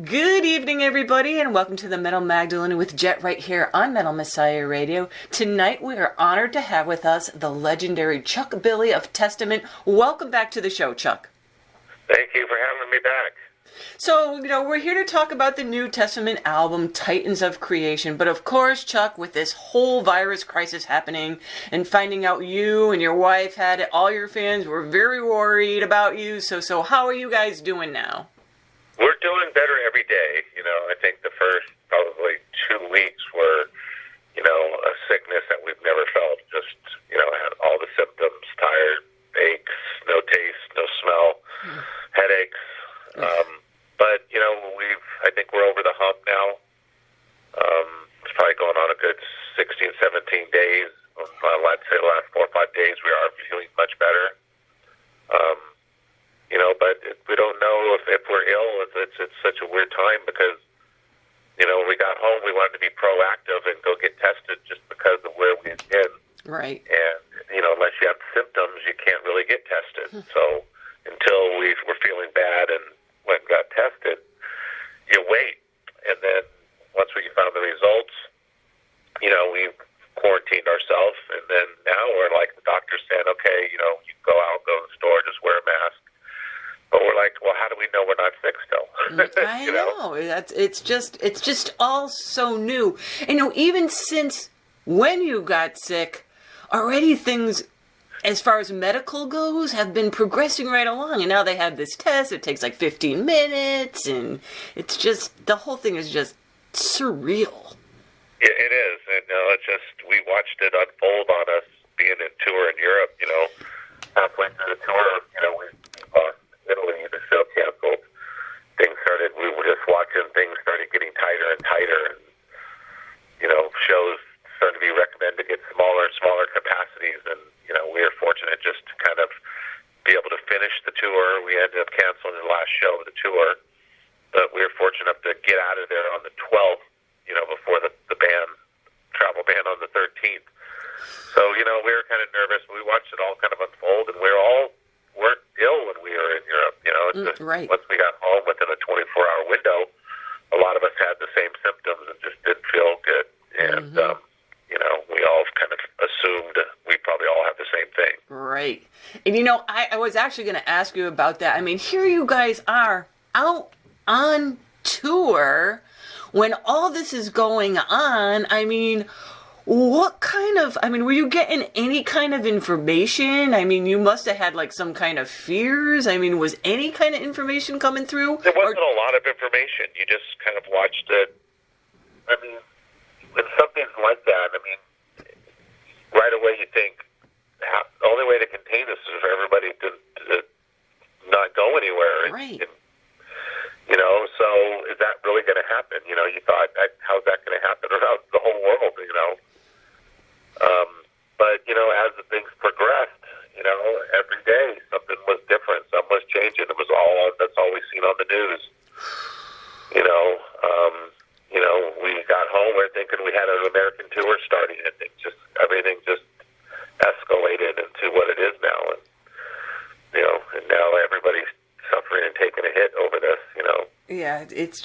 Good evening, everybody, and welcome to the Metal Magdalene with Jet right here on Metal Messiah Radio. Tonight, we are honored to have with us the legendary Chuck Billy of Testament. Welcome back to the show, Chuck. Thank you for having me back. So, we're here to talk about the New Testament album, Titans of Creation. But of course, Chuck, with this whole virus crisis happening and finding out you and your wife had it, all your fans were very worried about you. So how are you guys doing now? We're doing better every day. I think the first probably 2 weeks were, a sickness that we've never felt. Just, had all the symptoms, tired, aches, no taste, no smell, headaches. But, I think we're over the hump now. It's probably going on a good 16, 17 days. I'd say the last 4 or 5 days we are feeling much better. But we don't know if we're ill. It's such a weird time because, when we got home, we wanted to be proactive and go get tested just because of where we've been. Right. And, unless you have symptoms, you can't really get tested. So until we were feeling bad and went and got tested, you wait. And then once we found the results, we quarantined ourselves. And then now we're like, the doctor said, okay, you go out, go to the store, just wear a mask. But we're like, well, how do we know we're not sick still? I know. It's just all so new. And even since when you got sick, already things, as far as medical goes, have been progressing right along. And now they have this test. It takes like 15 minutes. And it's just, the whole thing is just surreal. It is. And it's just, we watched it unfold on us being in tour in Europe, halfway through the tour, we lost Italy, the show canceled. We were just watching, things started getting tighter and tighter, and, shows started to be recommended to get smaller and smaller capacities, and, we were fortunate just to kind of be able to finish the tour. We ended up canceling the last show of the tour, but we were fortunate enough to get out of there on the 12th, before the travel ban on the 13th. So, we were kind of nervous. We watched it all kind of unfold, and weren't ill when we were in Europe. It's just, right. Once we got home within a 24-hour window, a lot of us had the same symptoms and just didn't feel good. And, we all kind of assumed we probably all have the same thing. Right. And, I was actually going to ask you about that. I mean, here you guys are out on tour when all this is going on. I mean, were you getting any kind of information? I mean, you must have had, some kind of fears. I mean, was any kind of information coming through? There wasn't a lot of information. You just kind of watched it. I mean, when something's like that, right away you think, the only way to contain this is for everybody to not go anywhere. Right. And, so is that really going to happen? You thought, how's that going to happen around the whole world, But, as the things progressed, every day something was different, something was changing. That's all we've seen on the news. We got home, we're thinking we had an American tour starting, and everything just escalated into what it is now. And now everybody's suffering and taking a hit over this, Yeah, it's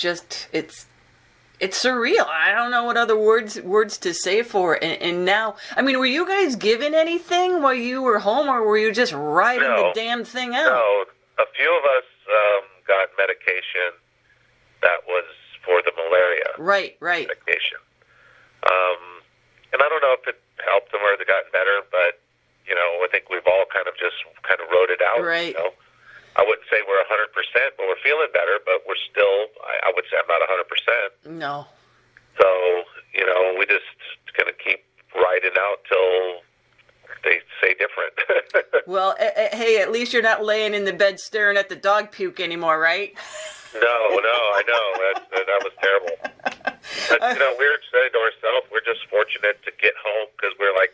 surreal. I don't know what other words to say for it. And now, were you guys given anything while you were home, or were you just riding the damn thing out? No, a few of us got medication that was for the malaria. Right. Medication. And I don't know if it helped them or they gotten better, but, I think we've all kind of rode it out. Right. I wouldn't say we're 100%, but we're feeling better, but we're still, I would say I'm not 100%. No. So, we just going to keep riding out till they say different. Well, hey, at least you're not laying in the bed staring at the dog puke anymore, right? No, I know. That was terrible. But, we were saying to ourselves, we're just fortunate to get home because we're like,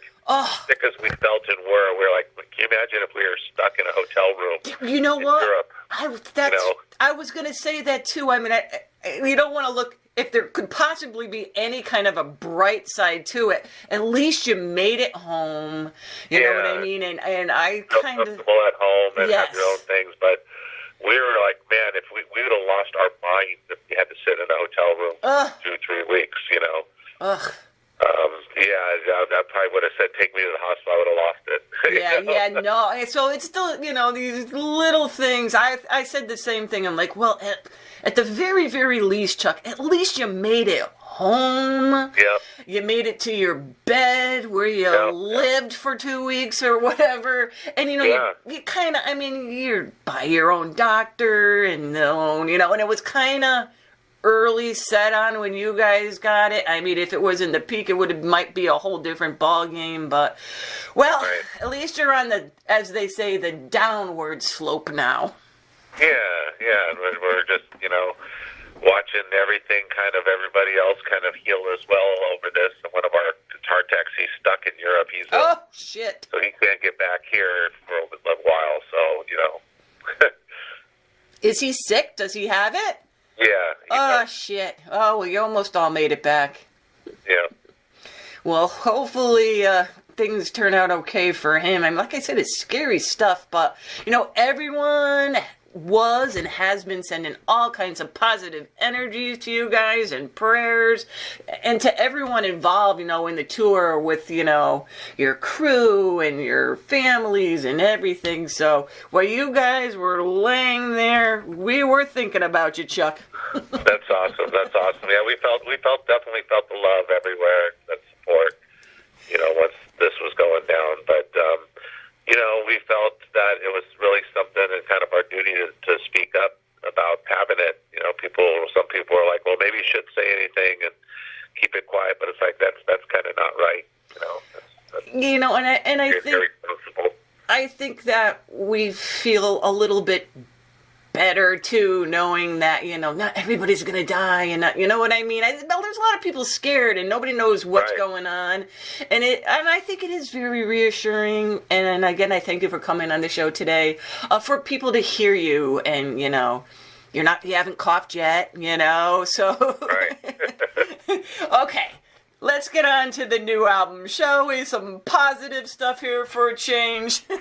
sick as we felt and we're like, can you imagine if we were stuck in a hotel room you know in what? Europe? I was going to say that too. You don't want to look, if there could possibly be any kind of a bright side to it, at least you made it home. You know what I mean? And I kind of... comfortable at home and yes. have your own things, but we were like, man, if we would have lost our crying that you had to sit in a hotel room for 2-3 weeks, you know. Ugh. I probably would have said, take me to the hospital. I would have lost it. Yeah, You know? yeah, no. So it's still, these little things. I said the same thing. I'm like, well, at the very, very least, Chuck, at least you made it home. Yep. You made it to your bed where you lived for 2 weeks or whatever. And, you kind of, I mean, you're by your own doctor and and it was kind of early set on when you guys got it. I mean, if it was in the peak, it might be a whole different ball game. But, well, at least you're on as they say, the downward slope now. Yeah. We're just, watching everybody else kind of heal as well over this. And one of our guitar techs, he's stuck in Europe. Oh, shit. So he can't get back here for a while. So, Is he sick? Does he have it? Yeah. Oh, shit. Oh, well, you almost all made it back. Yeah. Well, hopefully things turn out okay for him. I mean, like I said, it's scary stuff, but, everyone was and has been sending all kinds of positive energies to you guys and prayers, and to everyone involved, in the tour with, your crew and your families and everything. So while you guys were laying there, we were thinking about you, Chuck. That's awesome. Yeah, we definitely felt the love everywhere, that support, once this was going down. But, we felt that it was really something and kind of our duty to speak up about having it. Some people are like, well, maybe you shouldn't say anything and keep it quiet, but it's like, that's kind of not right. I think that we feel a little bit better too, knowing that not everybody's gonna die, and not, you know what I mean. There's a lot of people scared, and nobody knows what's going on, and I think it is very reassuring. And again, I thank you for coming on the show today, for people to hear you, and you haven't coughed yet, so okay. Let's get on to the new album, shall we? Some positive stuff here for a change. All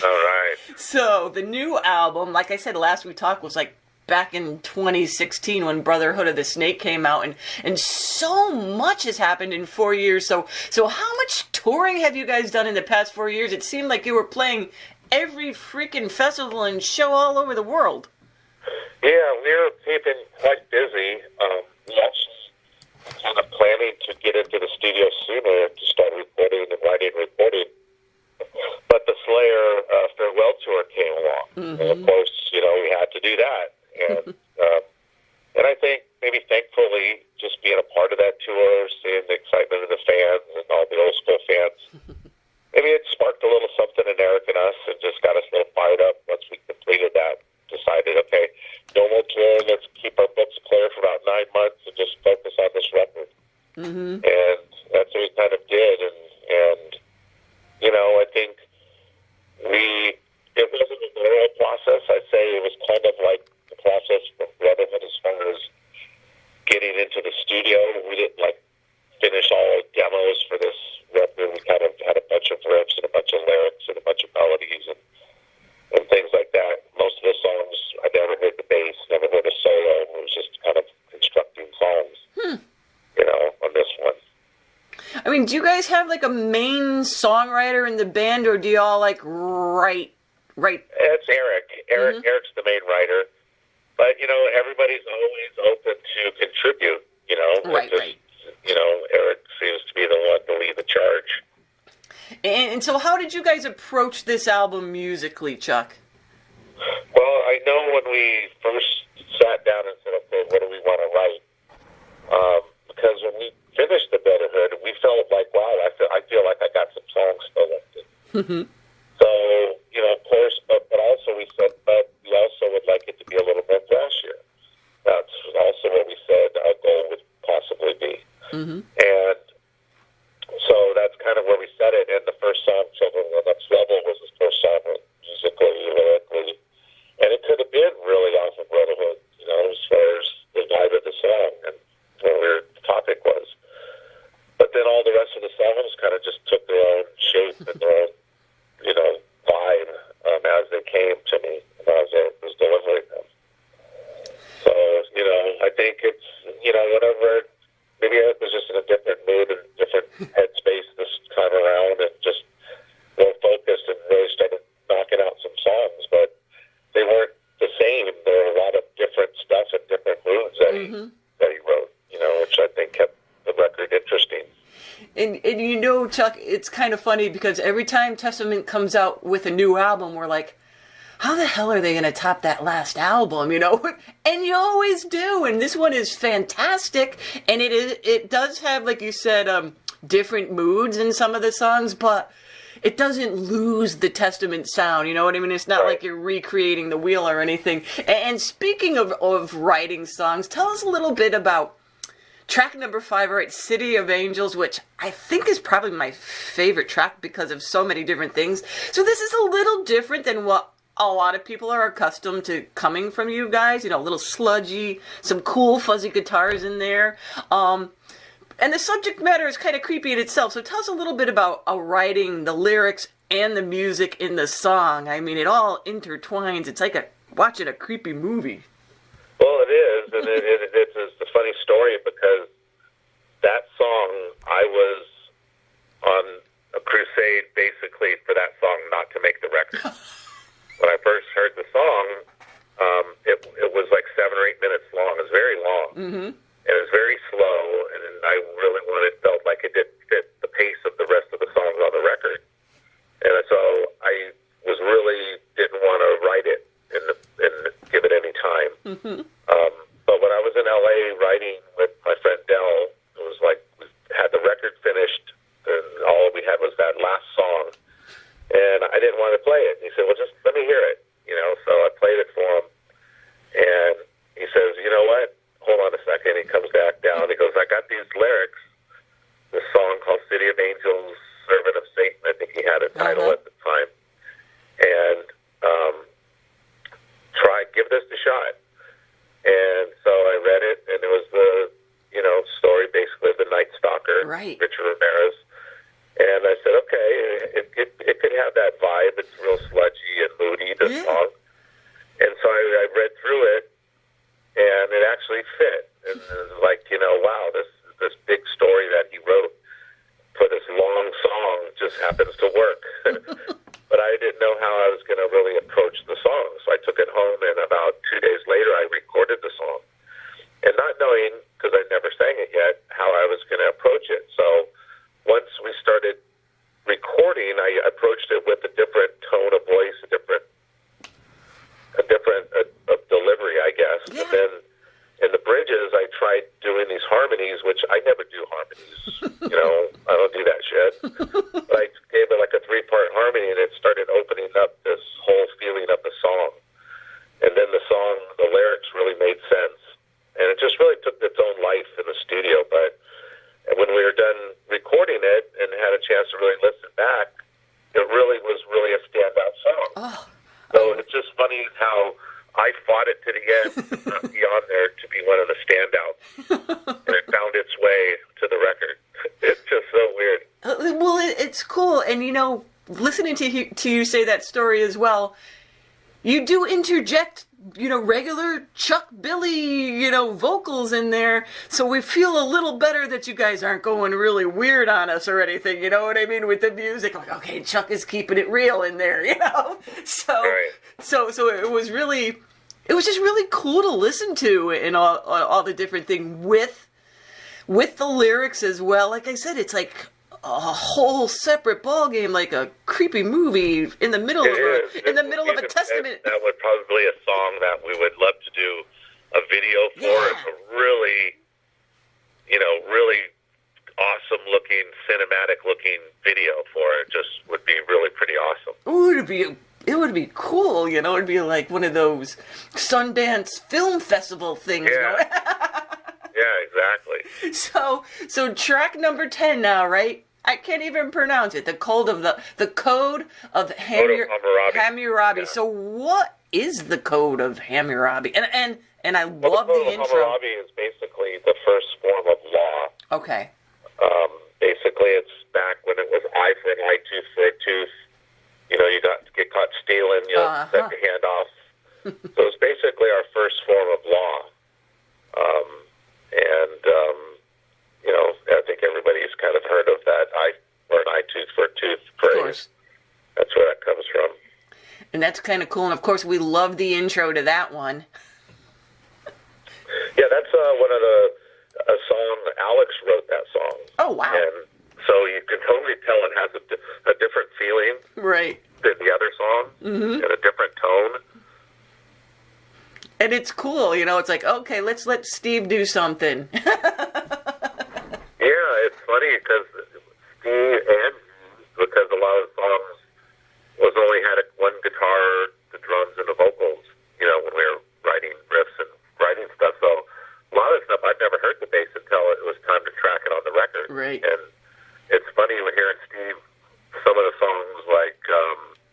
right. So, the new album, like I said, last we talked was like back in 2016 when Brotherhood of the Snake came out, and so much has happened in 4 years. So how much touring have you guys done in the past 4 years? It seemed like you were playing every freaking festival and show all over the world. Yeah, we're keeping quite busy. We actually kind of planning to get into the studio sooner to start recording and writing and recording. But the Slayer farewell tour came along. Mm-hmm. And of course, we had to do that. And and I think maybe thankfully just being a part of that tour, seeing the excitement of the fans and all the old school fans, maybe it sparked a little something in Eric and us and just got us a little fired up once we completed that. Decided, okay, no more touring, let's keep our books clear for about 9 months and just focus on this record. Mm-hmm. And that's what we kind of did. And I think it wasn't a thorough process. I'd say it was kind of like the process from Brotherhood as far as getting into the studio. We didn't finish all our demos for this record. We kind of had a bunch of riffs and a bunch of lyrics and a bunch of melodies and things like that. Most of the songs, I never heard the bass, never heard a solo. It was just kind of constructing songs, on this one. I mean, do you guys have a main songwriter in the band, or do you all write? It's Eric. Mm-hmm. Eric's the main writer. But, everybody's always open to contribute, Right. Eric seems to be the one to lead the charge. And so how did you guys approach this album musically, Chuck? Well, I know when we first sat down and said, okay, what do we want to write? Because when we finished the Brotherhood, we felt like, wow, I feel like I got some songs still left in. Mm-hmm. So, of course, but also we said, but we also would like it to be a little more thrashier. That's also what we said our goal would possibly be. Mm-hmm. And so that's kind of where we set it. And the first song, Children of the Next Level, was the first song musically, lyrically. And it could have been really off of Brotherhood, as far as the vibe of the song and where the topic was. But then all the rest of the songs kind of just took their own shape and their own, vibe as they came to me as I was delivering them. So, think it's, whatever, maybe I was just in a different mood and different headspace this time around and just more focused and really started knocking out some songs, but they weren't the same. There were a lot of different stuff and different moods that he wrote, which I think kept the record interesting. And Chuck, it's kind of funny because every time Testament comes out with a new album, we're like, how the hell are they going to top that last album, And you always do, and this one is fantastic, and it does have, like you said, different moods in some of the songs, but it doesn't lose the Testament sound, you know what I mean? It's not like you're recreating the wheel or anything. And speaking of writing songs, tell us a little bit about track number 5, right, City of Angels, which I think is probably my favorite track because of so many different things. So this is a little different than what a lot of people are accustomed to coming from you guys, a little sludgy, some cool fuzzy guitars in there. And the subject matter is kind of creepy in itself. So tell us a little bit about writing the lyrics and the music in the song. I mean, it all intertwines. It's like watching a creepy movie. Well, it is, and it's a funny story because that song, I was on a crusade basically for that song not to make the record. When I first heard the song, it was like 7 or 8 minutes long. It was very long. Mm-hmm. And it was very slow, and I really felt like it didn't fit the pace of the rest of the songs on the record. And so I didn't want to write it and give it any time. Mm-hmm. But when I was in L.A. writing with my friend Del, it was like we had the record finished, and all we had was that last song. And I didn't want to play it. He said, well, just let me hear it. So I played it for him. And he says, you know what? Hold on a second. He comes back down. He goes, I got these lyrics, this song called City of Angels, Servant of Satan. I think he had a title at the time. And give this a shot. And so I read it, and it was the, story basically of the Night Stalker, Richard Ramirez. And I said, okay, it could have that vibe. It's real sludgy and moody, this song. And so I read through it, and it actually fit. And it was like, wow, this big story that he wrote for this long song just happens to work. But I didn't know how I was going to really approach the song. So I took it home, and about 2 days later, I recorded the song. And not knowing, because I never sang it yet, how I was going to approach it. So once we started recording, I approached it with a different tone of voice, a different delivery, I guess. Yeah. And then in the bridges, I tried doing these harmonies, which I never do harmonies. I don't do that shit. But I gave it like a 3-part harmony, and it started opening up this whole feeling of the song. And then the song, the lyrics really made sense. And it just really took its own life in the studio. But when we were done recording it and had a chance to really listen back, it really was a standout song. So it's just funny how I fought it to the end, not be on there to be one of the standouts. And it found its way to the record. It's just so weird. Well, it's cool. And, listening to you say that story as well, you do interject, regular Chuck Billy, vocals in there. So we feel a little better that you guys aren't going really weird on us or anything. You know what I mean? With the music, like, okay, Chuck is keeping it real in there, So, right. so it was just really cool to listen to and all the different things with the lyrics as well. Like I said, it's like a whole separate ballgame, like a creepy movie in the middle of a testament. That would probably a song that we would love to do a video for. Yeah. It's a really, really awesome looking, cinematic looking video for it. Just would be really pretty awesome. Ooh, it would be cool, it'd be like one of those Sundance Film Festival things. Yeah. Yeah, exactly. So track number 10 now, right? I can't even pronounce it. The code of Hammurabi. Yeah. So what is the code of Hammurabi? And I love the intro. Hammurabi is basically the first form of law. Okay. Basically, it's back when it was eye for an eye, tooth for a tooth. You get caught stealing, set your hand off. So it's basically our first form of law. That's kind of cool. And of course, we love the intro to that one. Yeah, that's one of a song. Alex wrote that song. Oh, wow. And so you can totally tell it has a different feeling Right. than the other songs, and a different tone. And it's cool, it's like, okay, let's let Steve do something. Yeah, it's funny because Steve and because a lot of the songs was only had one guitar, the drums, and the vocals, when we were writing riffs and writing stuff. So a lot of stuff I'd never heard the bass until it was time to track it on the record. Right. And it's funny when hearing Steve, some of the songs like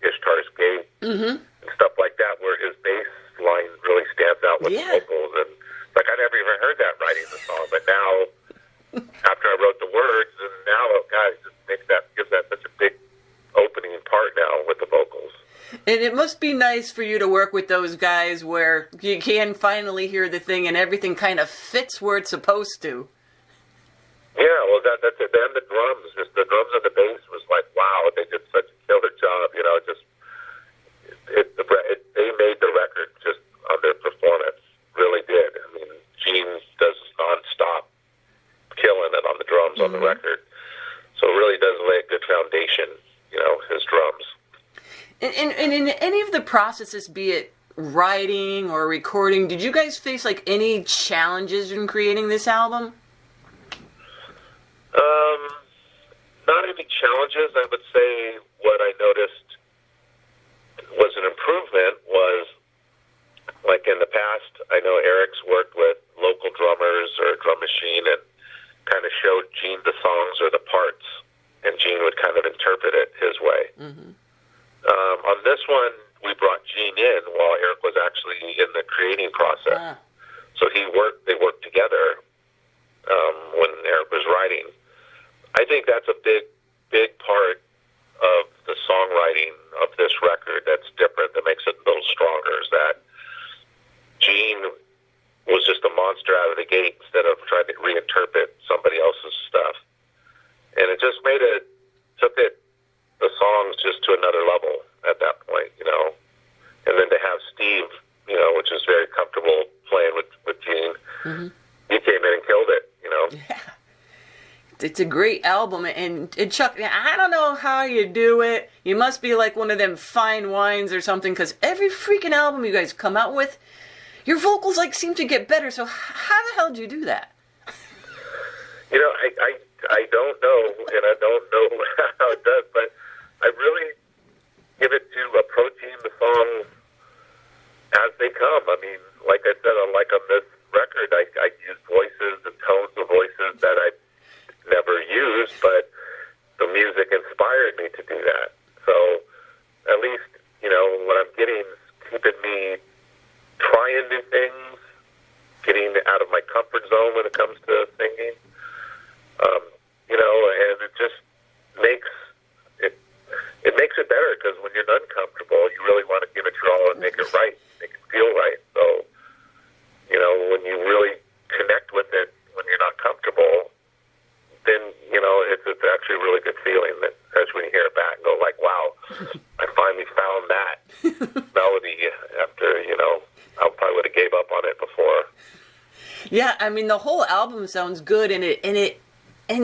Ishtar's Gate and stuff like that, where his bass line really stands out with the vocals. And like, I never even heard that writing the song, but now, after I wrote the words, and now, God, it just gives that such a big opening part now with the vocals. And it must be nice for you to work with those guys where you can finally hear the thing and everything kind of fits where it's supposed to. Yeah, well, that's it. Then the drums, just the drums and the bass was like, wow, they did such a killer job. They made the record just on their performance. Really did. I mean, Gene does nonstop killing it on the drums on the record. So it really does lay a good foundation, his drums. And in any of the processes, be it writing or recording, did you guys face like any challenges in creating this album? Not any challenges. I would say what I noticed was an improvement was, like in the past, I know Eric's worked with local drummers or a drum machine and kind of showed Gene the songs or the parts, and Gene would kind of interpret it his way. On this one, we brought Gene in while Eric was actually in the creating process. So they worked together when Eric was writing. I think that's a big part of the songwriting of this record that's different, that makes it a little stronger, is that Gene was just a monster out of the gate instead of trying to reinterpret somebody else's stuff. And it just took the songs just to another level at that point, And then to have Steve, which is very comfortable playing with Gene, he came in and killed it, Yeah. It's a great album, and Chuck, I don't know how you do it. You must be like one of them fine wines or something, because every freaking album you guys come out with, your vocals like seem to get better. So how the hell do you do that? I don't know, and I don't know how it does, but I really give it to approaching the songs as they come. I mean, like I said, like on this record, I use voices and tones of voices that I never used, but the music inspired me to do that. So at least, what I'm getting is keeping me trying new things, getting out of my comfort zone when it comes to singing. And it just makes it better, because when you're uncomfortable, you really want to give it your all and make it right, make it feel right. So, when you really connect with it, when you're not comfortable, then, it's actually a really good feeling that as when you hear it back and go like, wow, I finally found that melody after, I probably would have gave up on it before. Yeah, I mean, the whole album sounds good, and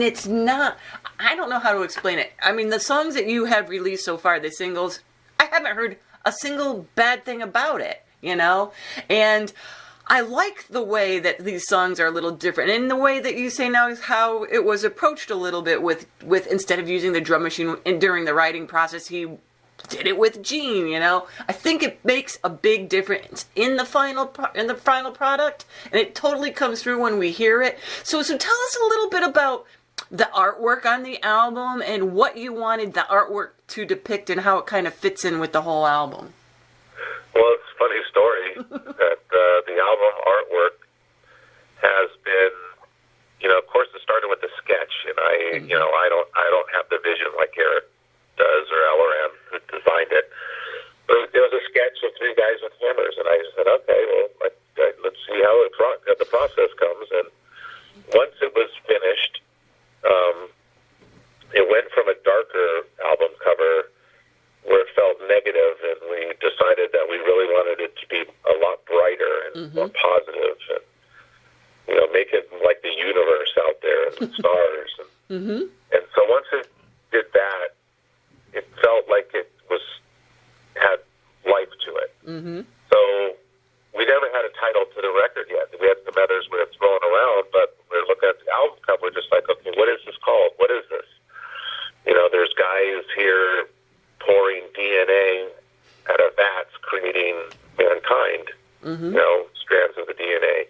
it's not, I don't know how to explain it. I mean, the songs that you have released so far, the singles, I haven't heard a single bad thing about it, And I like the way that these songs are a little different. And the way that you say now is how it was approached a little bit with instead of using the drum machine during the writing process, he did it with Gene, I think it makes a big difference in the final product, and it totally comes through when we hear it. So tell us a little bit about the artwork on the album and what you wanted the artwork to depict and how it kind of fits in with the whole album. Well, it's a funny story that the album artwork has been, of course, it started with a sketch, and I don't have the vision like Eric does or Elleran, who designed it. But it was a sketch of three guys with hammers, and I said, okay, well, let's see how the process comes. And once it was finished, it went from a darker album cover where it felt negative, and we decided positive, and make it like the universe out there and the stars. And so once it did that, it felt like it had life to it. So we never had a title to the record yet. We had some others we were throwing around, but we were looking at the album cover, just like, okay, what is this called? What is this? There's guys here pouring DNA out of vats, creating mankind, strands of the DNA.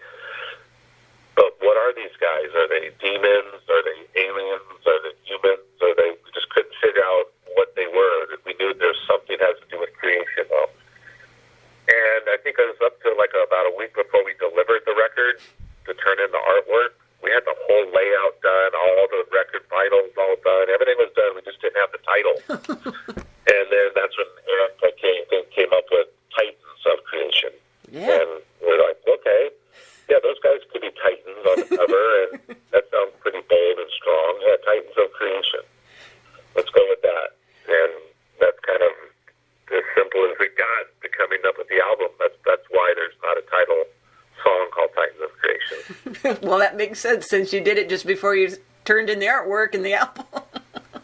But what are these guys? Are they demons? Are they aliens? Are they humans? We just couldn't figure out what they were. We knew there's something that has to do with creation, though. And I think it was up to about a week before we delivered the record to turn in the artwork. We had the whole layout done, all the record vinyls all done. Everything was done. We just didn't have the title. And then that's when Eric came up with Titans of Creation. Yeah. And we're like, okay, yeah, those guys could be Titans on the cover, and that sounds pretty bold and strong. Yeah, Titans of Creation. Let's go with that. And that's kind of as simple as it got to coming up with the album. That's why there's not a title song called Titans of Creation. Well, that makes sense since you did it just before you turned in the artwork and the album.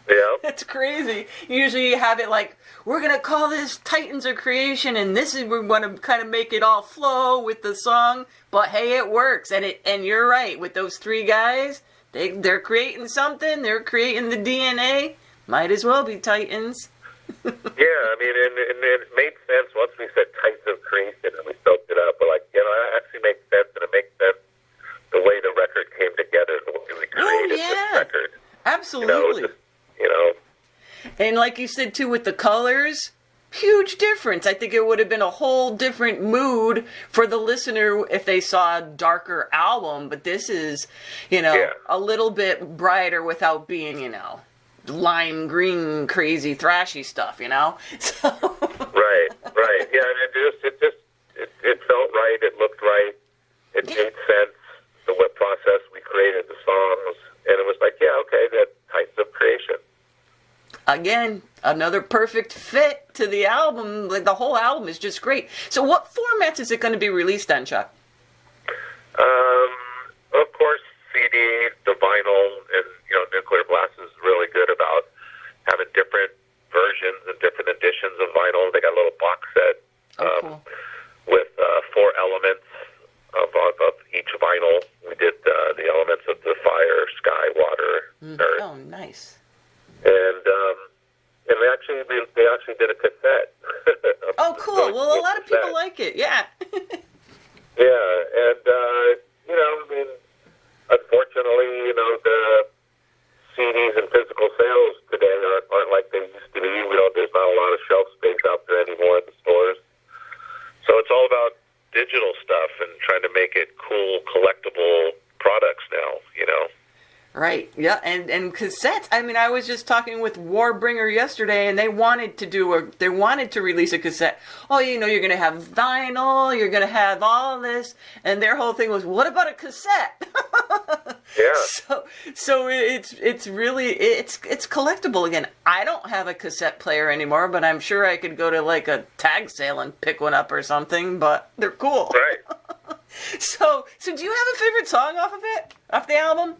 Yeah. That's crazy. Usually you have it like, we're going to call this Titans of Creation, and we want to kind of make it all flow with the song. But hey, it works. And you're right. With those three guys, they're creating something. They're creating the DNA. Might as well be Titans. Yeah, I mean, and it made sense once we said Titans of Creation and we soaked it up. We're like, that actually makes sense, and it makes sense the way the record came together, the way we created this record. Absolutely. And like you said, too, with the colors, huge difference. I think it would have been a whole different mood for the listener if they saw a darker album. But this is, a little bit brighter without being, lime green, crazy, thrashy stuff, So. Right. Yeah, and it felt right. It looked right. It made sense. The what process we created the songs, and it was like, yeah, okay, that Titans of Creation. Again, another perfect fit to the album. Like the whole album is just great. So, what formats is it going to be released on, Chuck? Of course, CD, the vinyl, and Nuclear Blast is really good about having different versions and different editions of vinyl. They got a little box set Cool. with 4 elements of each vinyl. We did the elements of the fire, sky, water, earth. Oh, nice. And they actually did a cassette. Oh, cool. Well, a lot of people like it. Yeah. Yeah, and unfortunately, the CDs and physical sales today aren't like they used to be. There's not a lot of shelf space out there anymore in the stores. So it's all about digital stuff and trying to make it cool, collectible products now, Right. Yeah. And cassettes. I mean, I was just talking with Warbringer yesterday, and they wanted to release a cassette. Oh, you're going to have vinyl. You're going to have all this, and their whole thing was, what about a cassette? Yeah. So it's really collectible again. I don't have a cassette player anymore, but I'm sure I could go to like a tag sale and pick one up or something. But they're cool. Right. So do you have a favorite song off the album?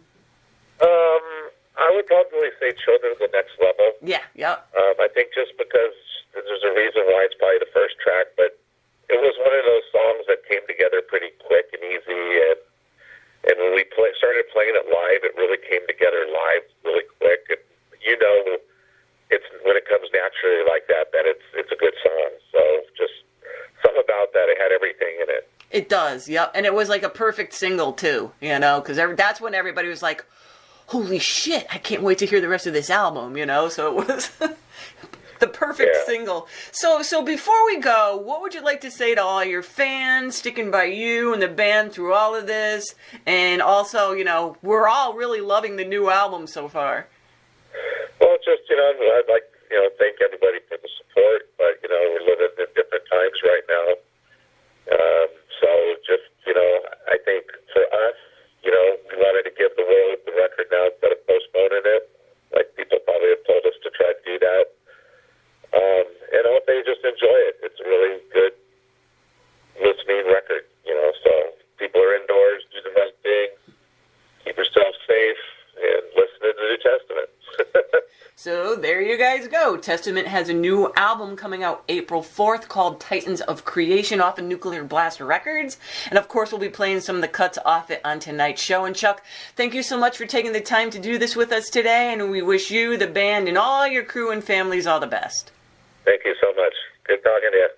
I would probably say Children of the Next Level. Yeah, yeah. I think just because there's a reason why it's probably the first track, but it was one of those songs that came together pretty quick and easy, and when we started playing it live, it really came together live really quick. And it's when it comes naturally like that it's a good song. So just something about that, it had everything in it. It does, yep. And it was like a perfect single too, because that's when everybody was like, holy shit, I can't wait to hear the rest of this album, So it was the perfect single. So before we go, what would you like to say to all your fans sticking by you and the band through all of this? And also, we're all really loving the new album so far. Well, just, I'd like, thank everybody for the support, but, we're living in different times right now. So just, I think for us, we wanted to give the world the record now instead of postponing it. Like people probably have told us to try to do that. And I hope they just enjoy it. It's a really good listening record, so So there you guys go. Testament has a new album coming out April 4th called Titans of Creation off of Nuclear Blast Records. And of course, we'll be playing some of the cuts off it on tonight's show. And Chuck, thank you so much for taking the time to do this with us today. And we wish you, the band, and all your crew and families all the best. Thank you so much. Good talking to you.